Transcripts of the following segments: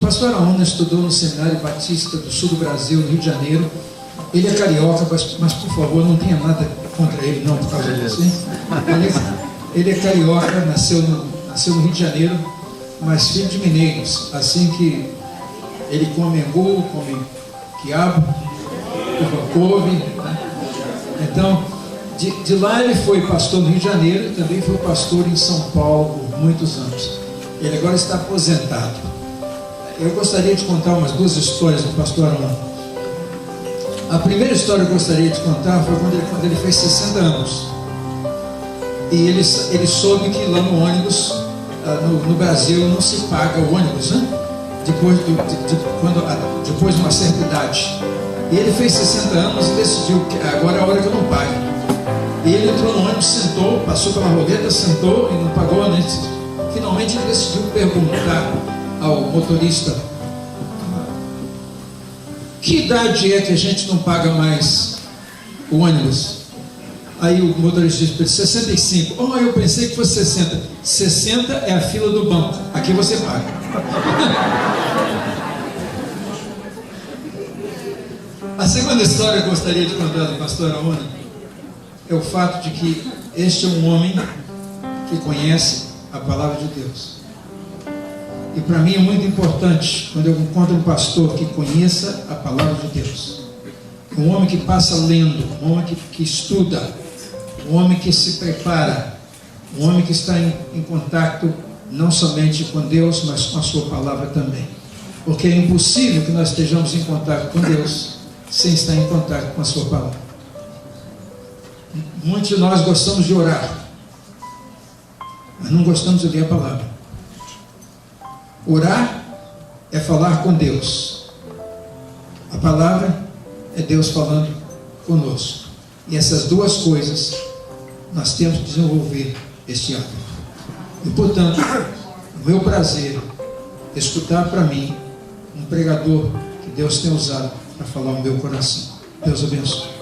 pastor Araúna estudou no Seminário Batista do Sul do Brasil, no Rio de Janeiro. Ele é carioca, mas por favor, não tenha nada contra ele, não, por causa disso. Ele é carioca, nasceu no Rio de Janeiro, mas filho de mineiros. Assim que ele come angu, come quiabo, couve, né? Então, de lá ele foi pastor no Rio de Janeiro e também foi pastor em São Paulo por muitos anos. Ele agora está aposentado. Eu gostaria de contar umas duas histórias do pastor Araúna. A primeira história que eu gostaria de contar foi quando ele fez 60 anos. E ele soube que lá no ônibus, no Brasil, não se paga o ônibus, né? Depois de uma certa idade. E ele fez 60 anos e decidiu que agora é a hora que eu não pague. E ele entrou no ônibus, sentou, passou pela roleta, sentou e não pagou, né? Finalmente ele decidiu perguntar ao motorista: que idade é que a gente não paga mais o ônibus? Aí o motorista disse para ele: 65. Oh, eu pensei que fosse 60. 60 é a fila do banco, aqui você paga. A segunda história que eu gostaria de contar do pastor Araúna é o fato de que este é um homem que conhece a palavra de Deus. E para mim é muito importante quando eu encontro um pastor que conheça a palavra de Deus. Um homem que passa lendo, um homem que estuda, um homem que se prepara, um homem que está em contato não somente com Deus, mas com a sua palavra também. Porque é impossível que nós estejamos em contato com Deus sem estar em contato com a sua palavra. Muitos de nós gostamos de orar, mas não gostamos de ler a palavra. Orar é falar com Deus. A palavra é Deus falando conosco. E essas duas coisas nós temos que desenvolver este hábito. E portanto, o meu prazer é escutar para mim um pregador que Deus tem usado para falar no meu coração. Deus abençoe.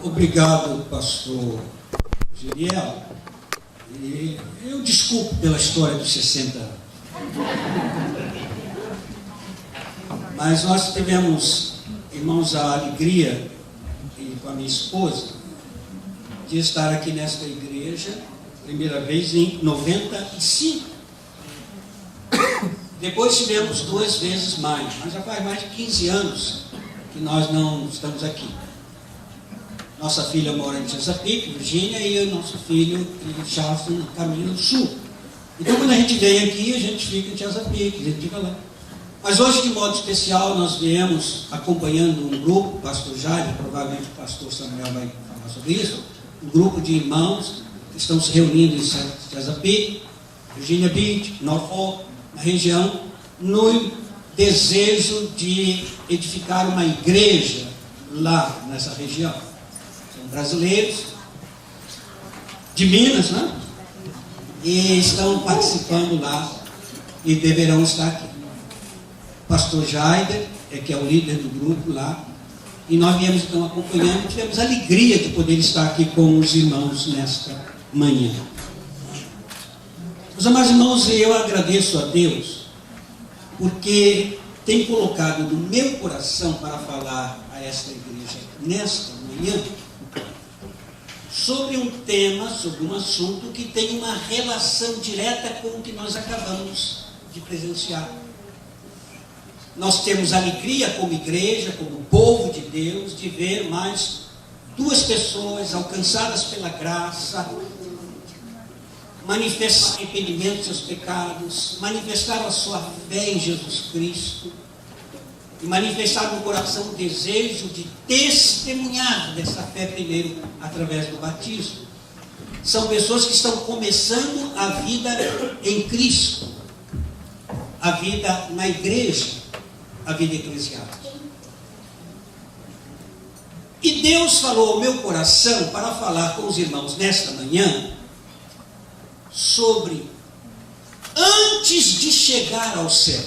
Obrigado, pastor Giriel. E eu desculpo pela história dos 60 anos. Mas nós tivemos, irmãos, a alegria, e com a minha esposa, de estar aqui nesta igreja, primeira vez em 95. Depois tivemos 2 vezes mais, mas já faz mais de 15 anos que nós não estamos aqui. Nossa filha mora em Chesapeake, Virgínia, e o nosso filho em Charleston, no caminho do sul. Então, quando a gente vem aqui, a gente fica em Chesapeake, a gente fica lá. Mas hoje, de modo especial, nós viemos acompanhando um grupo, o pastor Jaime, provavelmente o pastor Samuel vai falar sobre isso, um grupo de irmãos que estão se reunindo em Chesapeake, Virginia Beach, Norfolk, na região, no desejo de edificar uma igreja lá nessa região. São brasileiros de Minas, né? E estão participando lá e deverão estar aqui. O pastor Jaider, que é o líder do grupo lá, e nós viemos então acompanhando, tivemos a alegria de poder estar aqui com os irmãos nesta manhã. Meus amados irmãos, eu agradeço a Deus, porque tem colocado no meu coração para falar a esta igreja nesta manhã, sobre um tema, sobre um assunto que tem uma relação direta com o que nós acabamos de presenciar. Nós temos alegria como igreja, como povo de Deus, de ver mais 2 pessoas alcançadas pela graça, manifestar o arrependimento dos seus pecados, manifestar a sua fé em Jesus Cristo, e manifestar no coração o desejo de testemunhar dessa fé primeiro através do batismo. São pessoas que estão começando a vida em Cristo, a vida na igreja, a vida eclesiástica. E Deus falou ao meu coração para falar com os irmãos nesta manhã sobre antes de chegar ao céu.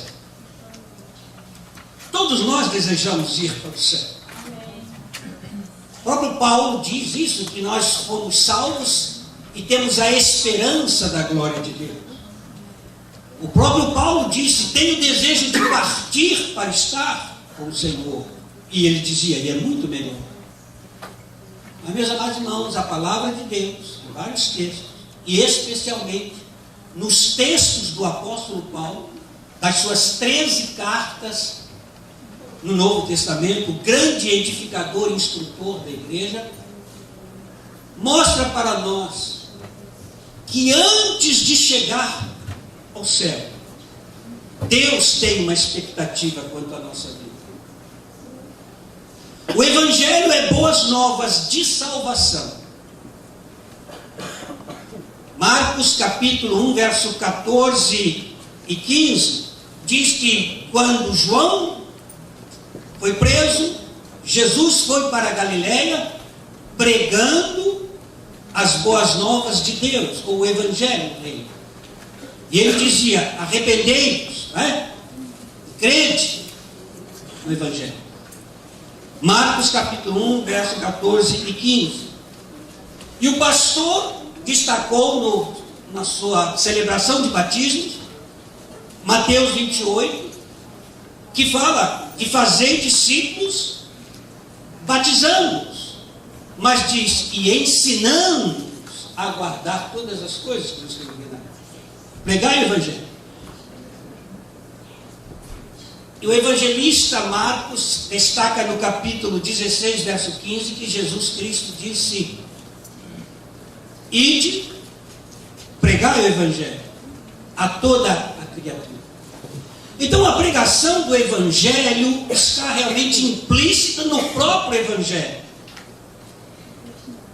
Todos nós desejamos ir para o céu. O próprio Paulo diz isso, que nós fomos salvos e temos a esperança da glória de Deus. O próprio Paulo disse: tenho desejo de partir para estar com o Senhor. E ele dizia: e é muito melhor. Mas, meus amados irmãos, a palavra de Deus, em vários textos, e especialmente nos textos do apóstolo Paulo, das suas 13 cartas no Novo Testamento, o grande edificador e instrutor da igreja, mostra para nós que antes de chegar ao céu, Deus tem uma expectativa quanto à nossa vida. O Evangelho é boas novas de salvação. Marcos capítulo 1, verso 14 e 15, diz que quando João foi preso, Jesus foi para a Galileia pregando as boas novas de Deus, ou o Evangelho dele. E ele dizia: arrependei-vos, crede no Evangelho. Marcos capítulo 1, verso 14 e 15. E o pastor destacou na sua celebração de batismo, Mateus 28, que fala de fazer discípulos, batizando-os, mas diz: e ensinando-os a guardar todas as coisas que nos tem ordenado. Pregai o Evangelho. E o evangelista Marcos destaca no capítulo 16, verso 15, que Jesus Cristo disse: ide, pregai o Evangelho a toda a criatura. Então a pregação do Evangelho está realmente implícita no próprio Evangelho.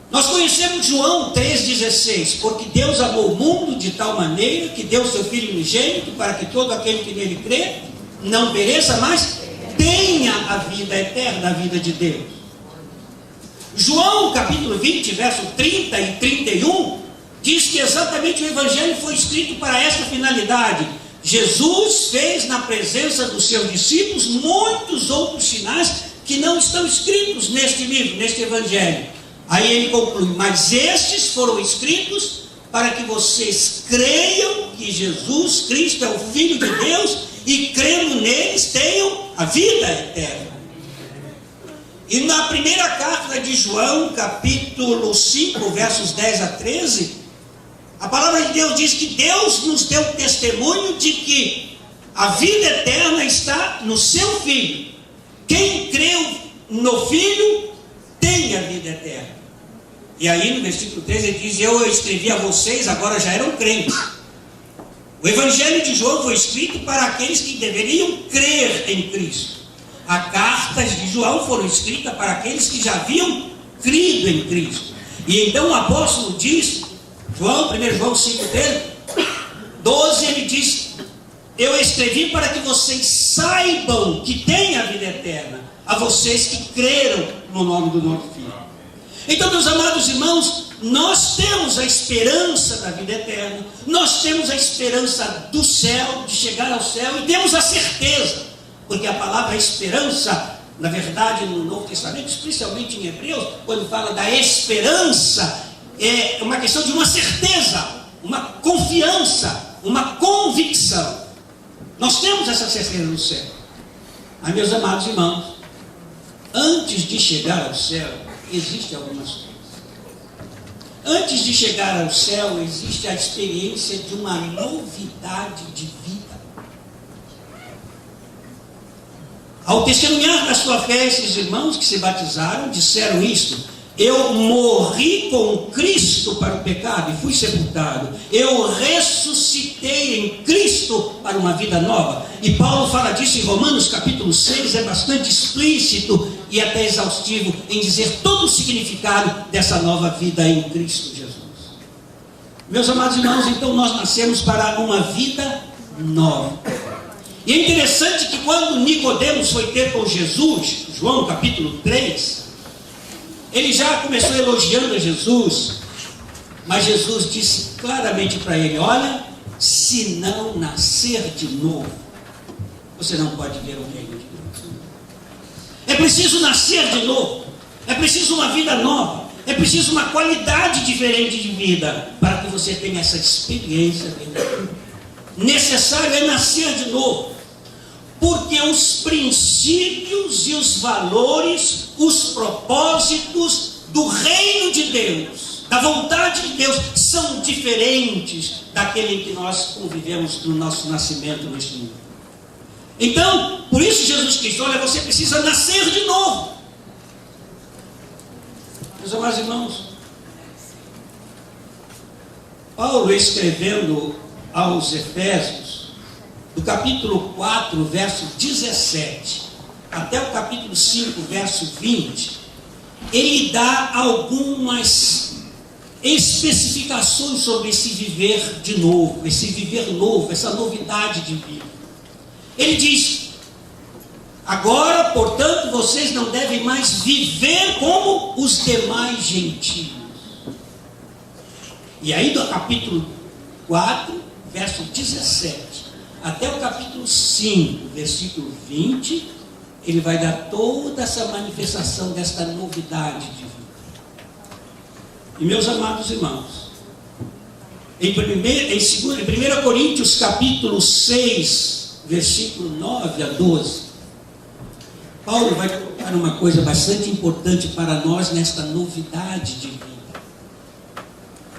Nós conhecemos João 3,16, porque Deus amou o mundo de tal maneira que deu seu Filho unigênito para que todo aquele que nele crê não pereça, mas tenha a vida eterna, a vida de Deus. João capítulo 20, verso 30 e 31, diz que exatamente o Evangelho foi escrito para esta finalidade. Jesus fez na presença dos seus discípulos muitos outros sinais que não estão escritos neste livro, neste Evangelho. Aí ele conclui: mas estes foram escritos para que vocês creiam que Jesus Cristo é o Filho de Deus e, crendo neles, tenham a vida eterna. E na primeira carta de João, capítulo 5, versos 10 a 13, a palavra de Deus diz que Deus nos deu testemunho de que a vida eterna está no seu Filho. Quem creu no Filho tem a vida eterna. E aí no versículo 13 ele diz: eu escrevi a vocês, agora já eram crentes. O Evangelho de João foi escrito para aqueles que deveriam crer em Cristo. As cartas de João foram escritas para aqueles que já haviam crido em Cristo. E então o apóstolo diz, 1 João 5:12, ele diz: eu escrevi para que vocês saibam que têm a vida eterna, a vocês que creram no nome do nosso Filho. Então, meus amados irmãos, nós temos a esperança da vida eterna, nós temos a esperança do céu, de chegar ao céu, e temos a certeza, porque a palavra esperança, na verdade, no Novo Testamento, especialmente em Hebreus, quando fala da esperança, é uma questão de uma certeza, uma confiança, uma convicção. Nós temos essa certeza no céu. Mas, meus amados irmãos, antes de chegar ao céu, existem algumas coisas. Antes de chegar ao céu, existe a experiência de uma novidade de vida. Ao testemunhar da sua fé, esses irmãos que se batizaram disseram isto: eu morri com Cristo para o pecado e fui sepultado. Eu ressuscitei em Cristo para uma vida nova. E Paulo fala disso em Romanos capítulo 6, é bastante explícito e até exaustivo em dizer todo o significado dessa nova vida em Cristo Jesus. Meus amados irmãos, então nós nascemos para uma vida nova. E é interessante que quando Nicodemos foi ter com Jesus, João capítulo 3, ele já começou elogiando a Jesus, mas Jesus disse claramente para ele: olha, se não nascer de novo, você não pode ver o reino de Deus. É preciso nascer de novo, é preciso uma vida nova, é preciso uma qualidade diferente de vida, para que você tenha essa experiência verdadeira. necessário é nascer de novo, porque os princípios e os valores, os propósitos do reino de Deus, da vontade de Deus, são diferentes daquele em que nós convivemos no nosso nascimento neste mundo. Então, por isso Jesus Cristo, olha, você precisa nascer de novo. Meus amados irmãos, Paulo, escrevendo aos Efésios, do capítulo 4, verso 17, até o capítulo 5, verso 20, ele dá algumas especificações sobre esse viver de novo, esse viver novo, essa novidade de vida. Ele diz: agora, portanto, vocês não devem mais viver como os demais gentios. E aí do capítulo 4, verso 17, até o capítulo 5, versículo 20, ele vai dar toda essa manifestação desta novidade de vida. E meus amados irmãos, em 1 Coríntios capítulo 6, versículo 9 a 12, Paulo vai colocar uma coisa bastante importante para nós nesta novidade de vida,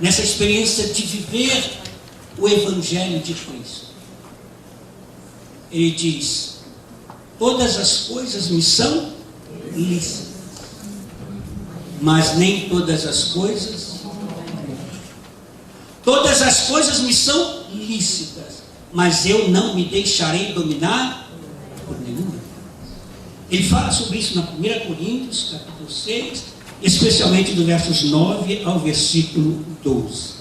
nessa experiência de viver o Evangelho de Cristo. Ele diz: todas as coisas me são lícitas, mas nem todas as coisas. Todas as coisas me são lícitas, mas eu não me deixarei dominar por nenhuma. Ele fala sobre isso na 1 Coríntios, capítulo 6, especialmente do versos 9 ao versículo 12.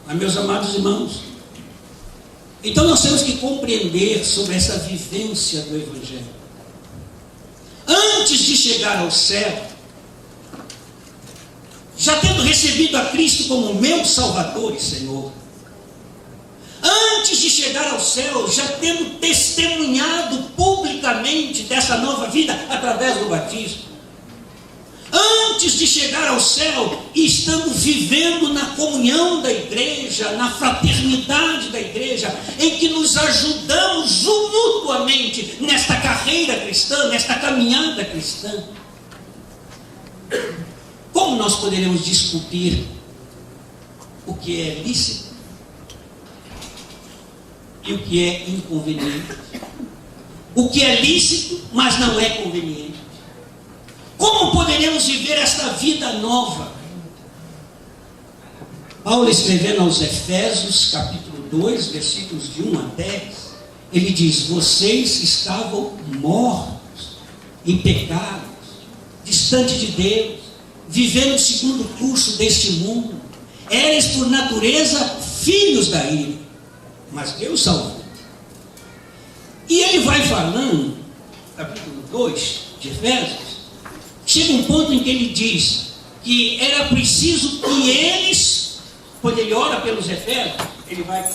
Mas, meus amados irmãos, então nós temos que compreender sobre essa vivência do Evangelho. Antes de chegar ao céu, já tendo recebido a Cristo como meu Salvador e Senhor, antes de chegar ao céu, já tendo testemunhado publicamente dessa nova vida através do batismo, antes de chegar ao céu e estando vivendo na comunhão da igreja, na fraternidade da igreja, em que nos ajudamos mutuamente nesta carreira cristã, nesta caminhada cristã, como nós poderemos discutir o que é lícito e o que é inconveniente? O que é lícito, mas não é conveniente? Como poderemos viver esta vida nova? Paulo, escrevendo aos Efésios, capítulo 2, versículos de 1 a 10, ele diz: vocês estavam mortos em pecados, distante de Deus, vivendo segundo o curso deste mundo. Eres por natureza filhos da ira, mas Deus salvou. E ele vai falando, capítulo 2 de Efésios, chega um ponto em que ele diz que era preciso que eles, quando ele ora pelos Efésios, ele vai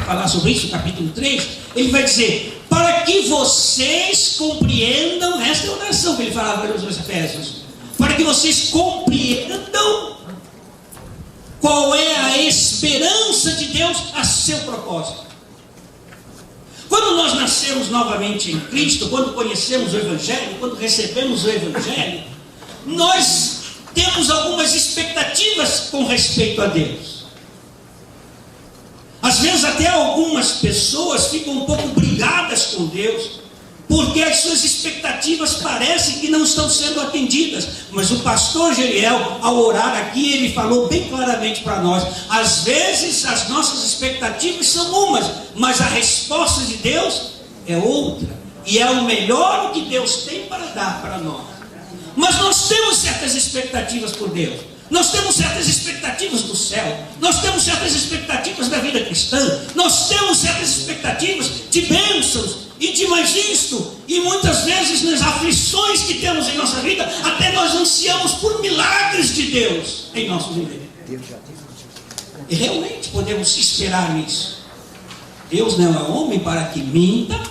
falar sobre isso no capítulo 3, ele vai dizer: para que vocês compreendam, esta é a oração que ele falava pelos Efésios, para que vocês compreendam qual é a esperança de Deus a seu propósito. Quando nós nascemos novamente em Cristo, quando conhecemos o Evangelho, quando recebemos o Evangelho, nós temos algumas expectativas com respeito a Deus. Às vezes até algumas pessoas ficam um pouco brigadas com Deus, porque as suas expectativas parecem que não estão sendo atendidas. Mas o pastor Geriel, ao orar aqui, ele falou bem claramente para nós: às vezes as nossas expectativas são umas, mas a resposta de Deus é outra, e é o melhor que Deus tem para dar para nós. Mas nós temos certas expectativas por Deus, nós temos certas expectativas do céu, nós temos certas expectativas da vida cristã, nós temos certas expectativas de bênçãos e de mais isto, e muitas vezes nas aflições que temos em nossa vida, até nós ansiamos por milagres de Deus em nosso viver. E realmente podemos esperar nisso. Deus não é homem para que minta,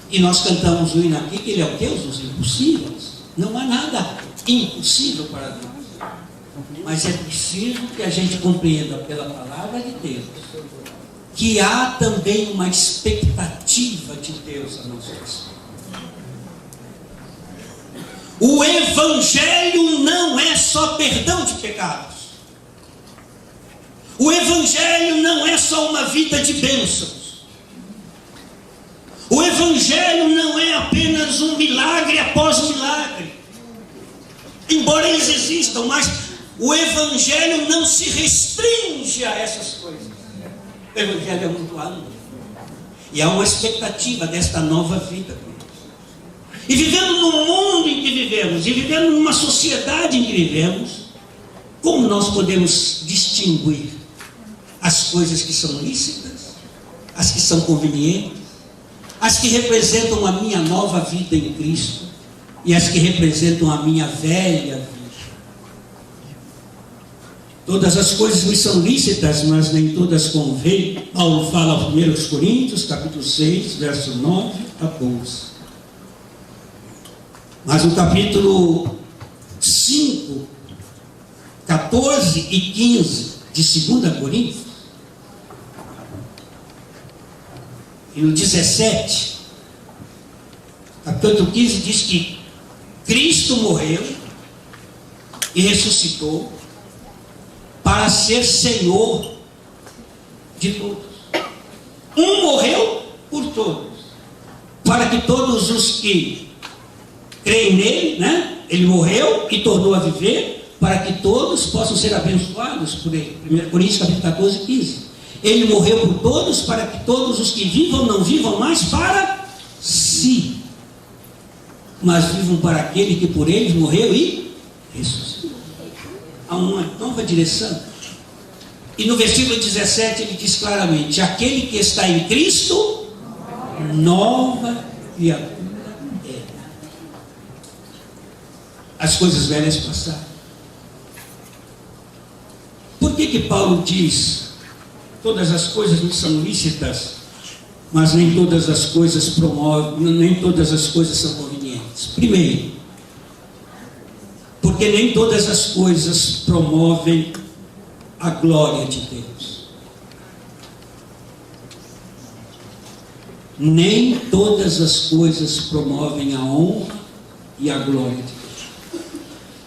e nós cantamos o hino aqui que Ele é o Deus dos impossíveis. Não há nada impossível para Deus. Mas é preciso que a gente compreenda pela palavra de Deus que há também uma expectativa de Deus a nosso respeito. O Evangelho não é só perdão de pecados. O Evangelho não é só uma vida de bênçãos. O Evangelho não é apenas um milagre após milagre. Embora eles existam, mas o Evangelho não se restringe a essas coisas. O Evangelho é muito amplo. E há uma expectativa desta nova vida. E vivendo no mundo em que vivemos, e vivendo numa sociedade em que vivemos, como nós podemos distinguir as coisas que são lícitas, as que são convenientes, as que representam a minha nova vida em Cristo e as que representam a minha velha vida? Todas as coisas me são lícitas, mas nem todas convêm. Paulo fala aos 1 Coríntios, capítulo 6, verso 9 a 12. Mas no capítulo 5, 14 e 15 de 2 Coríntios, e no 17, capítulo 15 diz que Cristo morreu e ressuscitou para ser Senhor de todos. Um morreu por todos, para que todos os que creem nele, né? Ele morreu e tornou a viver, para que todos possam ser abençoados por ele. 1 Coríntios capítulo 14, 15. Ele morreu por todos, para que todos os que vivam não vivam mais para si, mas vivam para aquele que por eles morreu e ressuscitou. Há uma nova direção. E no versículo 17 ele diz claramente: aquele que está em Cristo, nova criatura é. As coisas velhas passaram. Por que Paulo diz: todas as coisas me são lícitas, mas nem todas as coisas promovem, nem todas as coisas são convenientes? Primeiro, porque nem todas as coisas promovem a glória de Deus. Nem todas as coisas promovem a honra e a glória de Deus.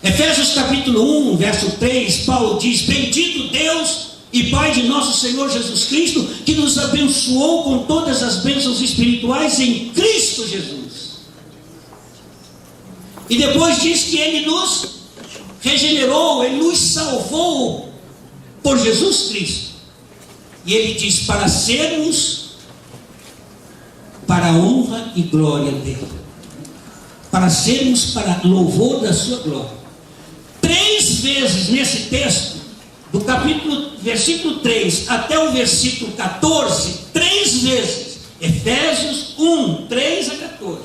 Efésios capítulo 1, verso 3, Paulo diz: bendito Deus e Pai de nosso Senhor Jesus Cristo, que nos abençoou com todas as bênçãos espirituais em Cristo Jesus. E depois diz que Ele nos regenerou, Ele nos salvou por Jesus Cristo. E Ele diz: para sermos para a honra e glória dEle, para sermos para louvor da sua glória. 3 vezes nesse texto, do versículo 3 até o versículo 14, 3 vezes, Efésios 1, 3 a 14,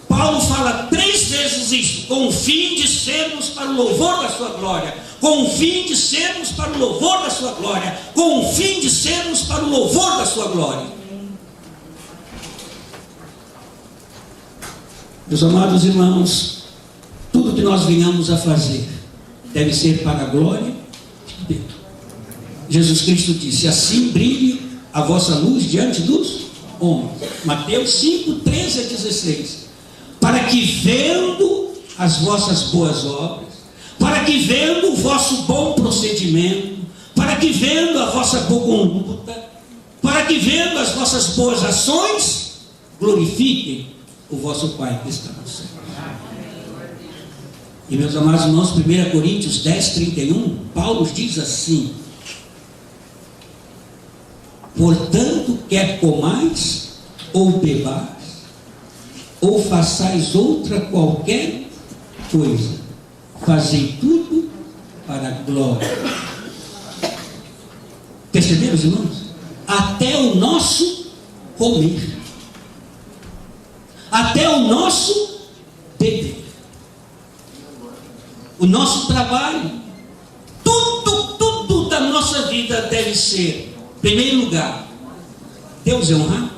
Paulo fala 3 vezes isso, com o fim de sermos para o louvor da sua glória, com o fim de sermos para o louvor da sua glória, com o fim de sermos para o louvor da sua glória. Meus amados irmãos, tudo que nós venhamos a fazer deve ser para a glória de Deus. Jesus Cristo disse: assim brilhe a vossa luz diante dos homens. Mateus 5, 13 a 16. Para que vendo as vossas boas obras, para que vendo o vosso bom procedimento, para que vendo a vossa boa conduta, para que vendo as vossas boas ações, glorifiquem o vosso Pai que está no céu. E meus amados irmãos, 1 Coríntios 10, 31, Paulo diz assim: portanto, quer comais ou bebais, ou façais outra qualquer coisa, fazei tudo para a glória. Perceberam, irmãos? Até o nosso comer, até o nosso beber, o nosso trabalho, tudo da nossa vida deve ser, em primeiro lugar, Deus é honrado,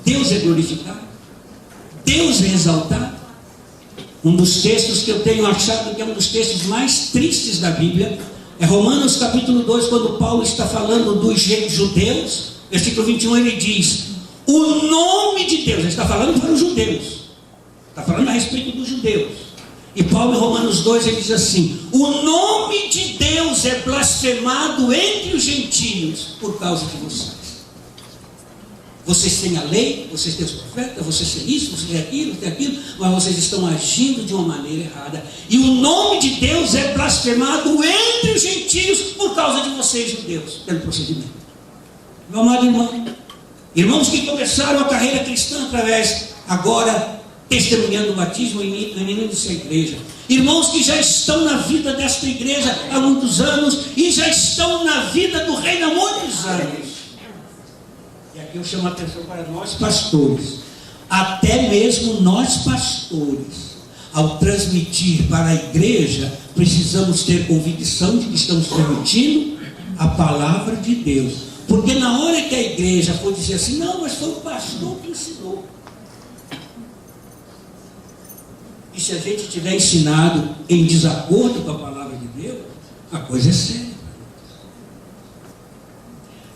Deus é glorificado, Deus é exaltado. Um dos textos que eu tenho achado que é um dos textos mais tristes da Bíblia É Romanos capítulo 2, quando Paulo está falando dos judeus, versículo 21, ele diz: o nome de Deus, ele está falando para os judeus, está falando a respeito dos judeus. E Paulo em Romanos 2, ele diz assim: o nome de Deus é blasfemado entre os gentios por causa de vocês. Vocês têm a lei, vocês têm os profetas, vocês têm isso, vocês têm aquilo, mas vocês estão agindo de uma maneira errada. E o nome de Deus é blasfemado entre os gentios por causa de vocês, judeus, pelo procedimento. Meu amado irmão, irmãos que começaram a carreira cristã através, agora, testemunhando o batismo e unindo-se à igreja. Irmãos que já estão na vida desta igreja há muitos anos e já estão na vida do reino há muitos anos. E aqui eu chamo a atenção para nós pastores. Até mesmo nós pastores, ao transmitir para a igreja, precisamos ter convicção de que estamos transmitindo a palavra de Deus. Porque na hora que a igreja for dizer assim: não, mas foi o pastor que ensinou. E se a gente tiver ensinado em desacordo com a palavra de Deus, a coisa é séria.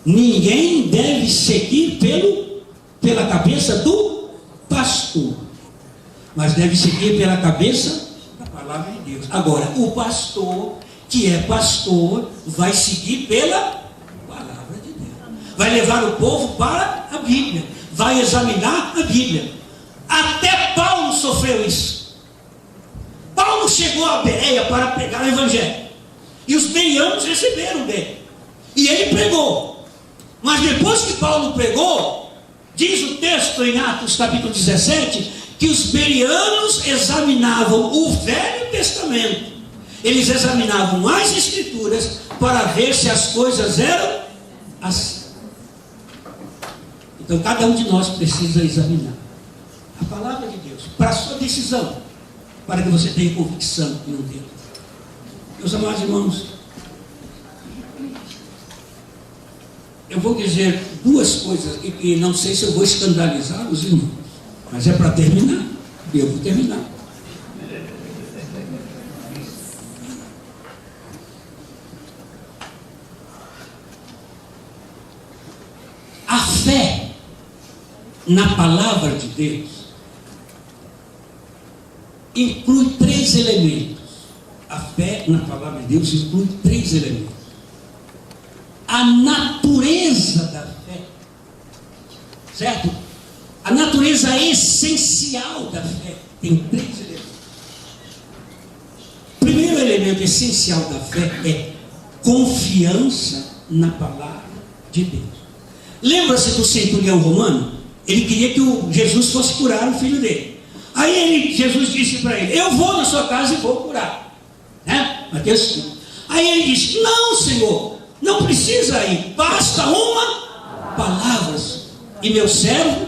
Ninguém deve seguir pela cabeça do pastor, mas deve seguir pela cabeça da palavra de Deus. Agora, o pastor, que é pastor, vai seguir pela palavra de Deus, vai levar o povo para a Bíblia, vai examinar a Bíblia. Até Paulo sofreu isso. Paulo chegou a Bereia para pregar o evangelho, e os bereanos receberam dele, e ele pregou. Mas depois que Paulo pregou, diz o texto em Atos capítulo 17, que os bereanos examinavam o Velho Testamento, eles examinavam as Escrituras para ver se as coisas eram assim. Então cada um de nós precisa examinar a palavra de Deus para a sua decisão, para que você tenha convicção e não tenha. Meus amados irmãos, eu vou dizer duas coisas, e não sei se eu vou escandalizar os irmãos, mas é para terminar, e eu vou terminar. A fé na palavra de Deus inclui 3 elementos. A fé na palavra de Deus inclui 3 elementos. A natureza da fé, certo? A natureza essencial da fé tem 3 elementos. O primeiro elemento essencial da fé é confiança na palavra de Deus. Lembra-se do centurião romano? Ele queria que Jesus fosse curar o filho dele. Aí Jesus disse para ele: eu vou na sua casa e vou curar, né? Mateus 5. Aí ele disse: não, Senhor, não precisa ir, basta uma palavra, e meu servo.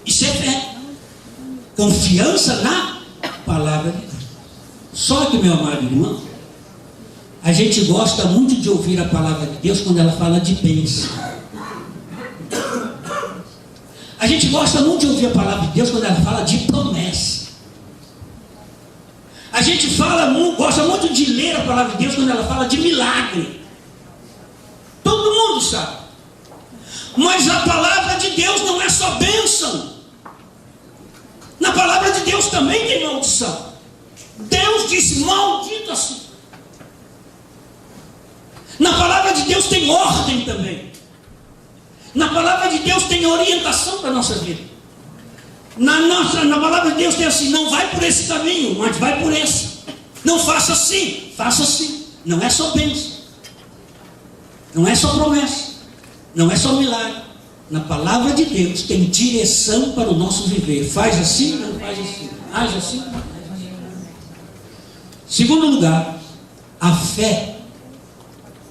Isso é fé, confiança na palavra de Deus. Só que, meu amado irmão, a gente gosta muito de ouvir a palavra de Deus quando ela fala de bênção. A gente gosta muito de ouvir a palavra de Deus quando ela fala de promessa. A gente gosta muito de ler a palavra de Deus quando ela fala de milagre. Todo mundo sabe. Mas a palavra de Deus não é só bênção. Na palavra de Deus também tem maldição. Deus disse: maldito assim. Na palavra de Deus tem ordem também. Na palavra de Deus tem orientação para a nossa vida. Na palavra de Deus tem assim: não vai por esse caminho, mas vai por esse. Não faça assim, faça assim. Não é só bênção, não é só promessa, não é só milagre. Na palavra de Deus tem direção para o nosso viver. Faz assim, não faz assim. Age assim, não faz assim. Segundo lugar, a fé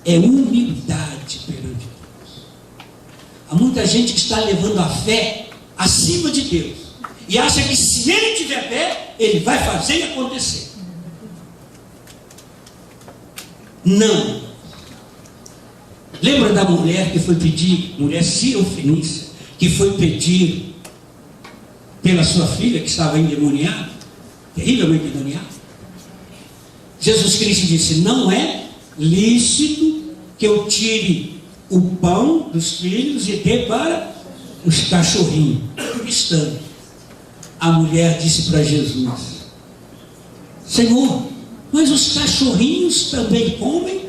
é humildade perante Deus. Há muita gente que está levando a fé acima de Deus e acha que se ele tiver fé, ele vai fazer acontecer. Não. Lembra da mulher que foi pedir, mulher Cirofenícia, que foi pedir pela sua filha que estava endemoniada, terrivelmente endemoniada? Jesus Cristo disse: não é lícito que eu tire o pão dos filhos e dê para os cachorrinhos. Estando. A mulher disse para Jesus: Senhor, mas os cachorrinhos também comem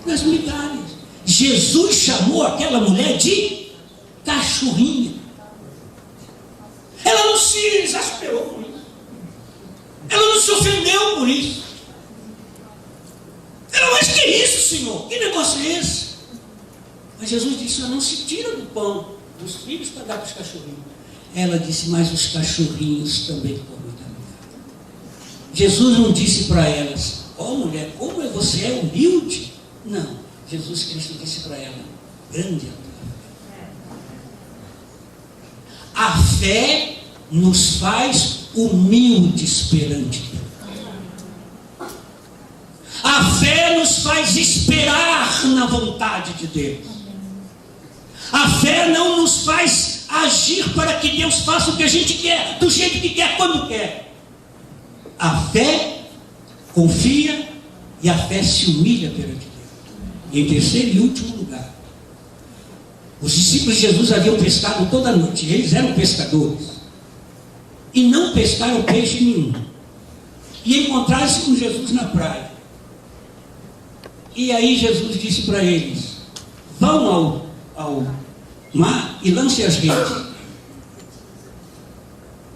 das migalhas. Jesus chamou aquela mulher de cachorrinha. Ela não se exasperou por isso. Ela não se ofendeu por isso. Ela, mas que isso, Senhor? Que negócio é esse? Mas Jesus disse: não se tira do pão dos filhos para dar para os cachorrinhos. Ela disse: mas os cachorrinhos também comem da migalha. Jesus não disse para elas: ó mulher, como você é humilde. Não, Jesus Cristo disse para ela: grande é a fé nos faz humildes perante Deus. A fé nos faz esperar na vontade de Deus. A fé não nos faz agir para que Deus faça o que a gente quer, do jeito que quer, quando quer. A fé confia e a fé se humilha perante Deus. E em terceiro e último lugar, os discípulos de Jesus haviam pescado toda a noite. Eles eram pescadores e não pescaram peixe nenhum. E encontraram-se com Jesus na praia. E aí Jesus disse para eles: vão ao mar e lancem as redes.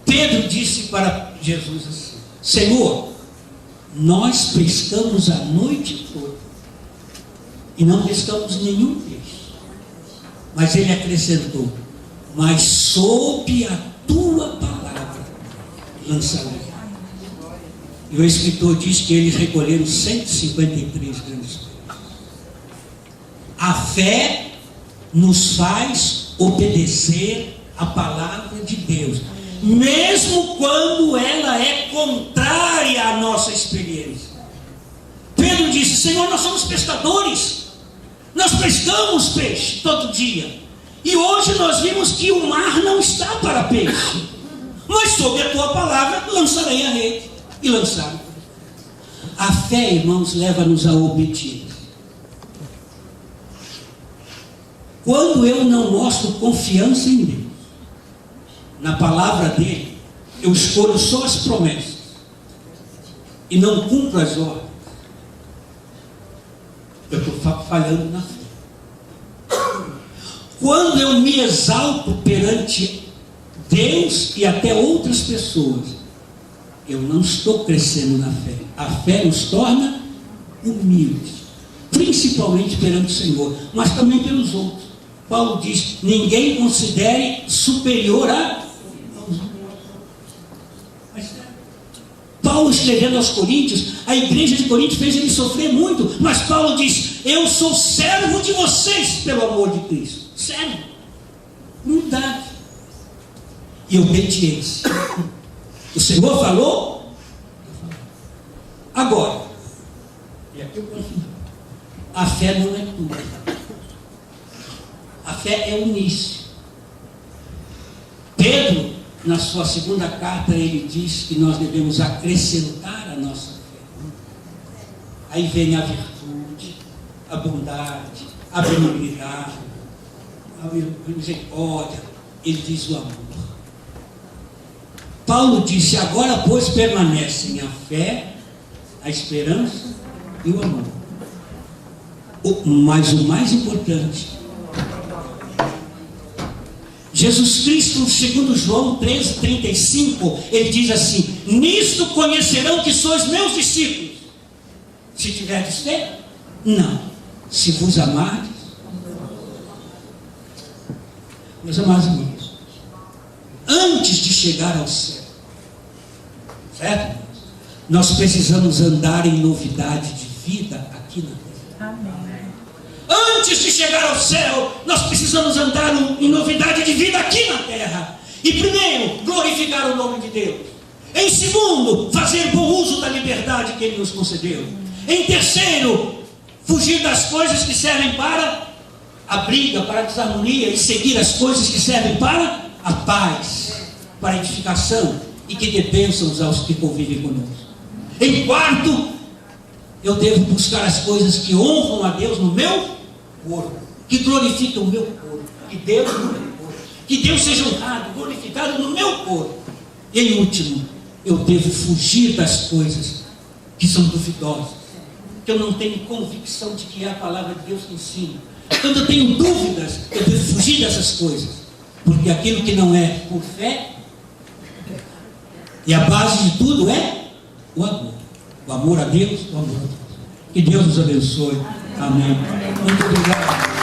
Pedro disse para Jesus assim: Senhor, nós pescamos a noite toda e não pescamos nenhum peixe. Mas ele acrescentou: mas sob a tua palavra lançarei. E o escritor diz que eles recolheram 153 grandes peixes. A fé nos faz obedecer a palavra de Deus, mesmo quando ela é contrária à nossa experiência. Pedro disse: Senhor, nós somos pescadores, nós pescamos peixe todo dia, e hoje nós vimos que o mar não está para peixe, mas sob a tua palavra lançarei a rede. E lançaram. A fé, irmãos, leva-nos à obediência. Quando eu não mostro confiança em Deus, na palavra dele, eu escolho só as promessas e não cumpro as ordens, eu estou falhando na fé. Quando eu me exalto perante Deus e até outras pessoas, eu não estou crescendo na fé. A fé nos torna humildes, principalmente perante o Senhor, mas também pelos outros. Paulo diz: ninguém considere superior a... Paulo, escrevendo aos Coríntios, a igreja de Corinto fez ele sofrer muito, mas Paulo diz: eu sou servo de vocês pelo amor de Cristo. Servo, humildade e obediência. O Senhor falou? Agora, e aqui eu continuo. A fé não é tudo. A fé é o início. Pedro, na sua segunda carta, ele diz que nós devemos acrescentar a nossa fé. Aí vem a virtude, a bondade, a benignidade, a misericórdia. Ele diz o amor. Paulo disse: agora, pois, permanecem a fé, a esperança e o amor. Mas o mais importante, Jesus Cristo, segundo João 13:35, ele diz assim: nisto conhecerão que sois meus discípulos, se tiverdes fé. Não, se vos amardes. Meus amados irmãos, antes de chegar ao céu, certo? Nós precisamos andar em novidade de vida aqui na terra. Amém. Antes de chegar ao céu, nós precisamos andar em novidade de vida aqui na terra. E primeiro, glorificar o nome de Deus. Em segundo, fazer bom uso da liberdade que Ele nos concedeu. Em terceiro, fugir das coisas que servem para a briga, para a desarmonia, e seguir as coisas que servem para a paz, para a edificação, e que dê bênçãos aos que convivem conosco. Em quarto, eu devo buscar as coisas que honram a Deus no meu corpo, que glorificam o meu corpo, que Deus no meu corpo, que Deus seja honrado, glorificado no meu corpo. E em último, eu devo fugir das coisas que são duvidosas, que eu não tenho convicção de que é a palavra de Deus que ensina. Quando eu tenho dúvidas, eu devo fugir dessas coisas, porque aquilo que não é por fé, e a base de tudo é o amor. O amor a Deus, o amor a Deus. Que Deus nos abençoe. Amém. Muito obrigado.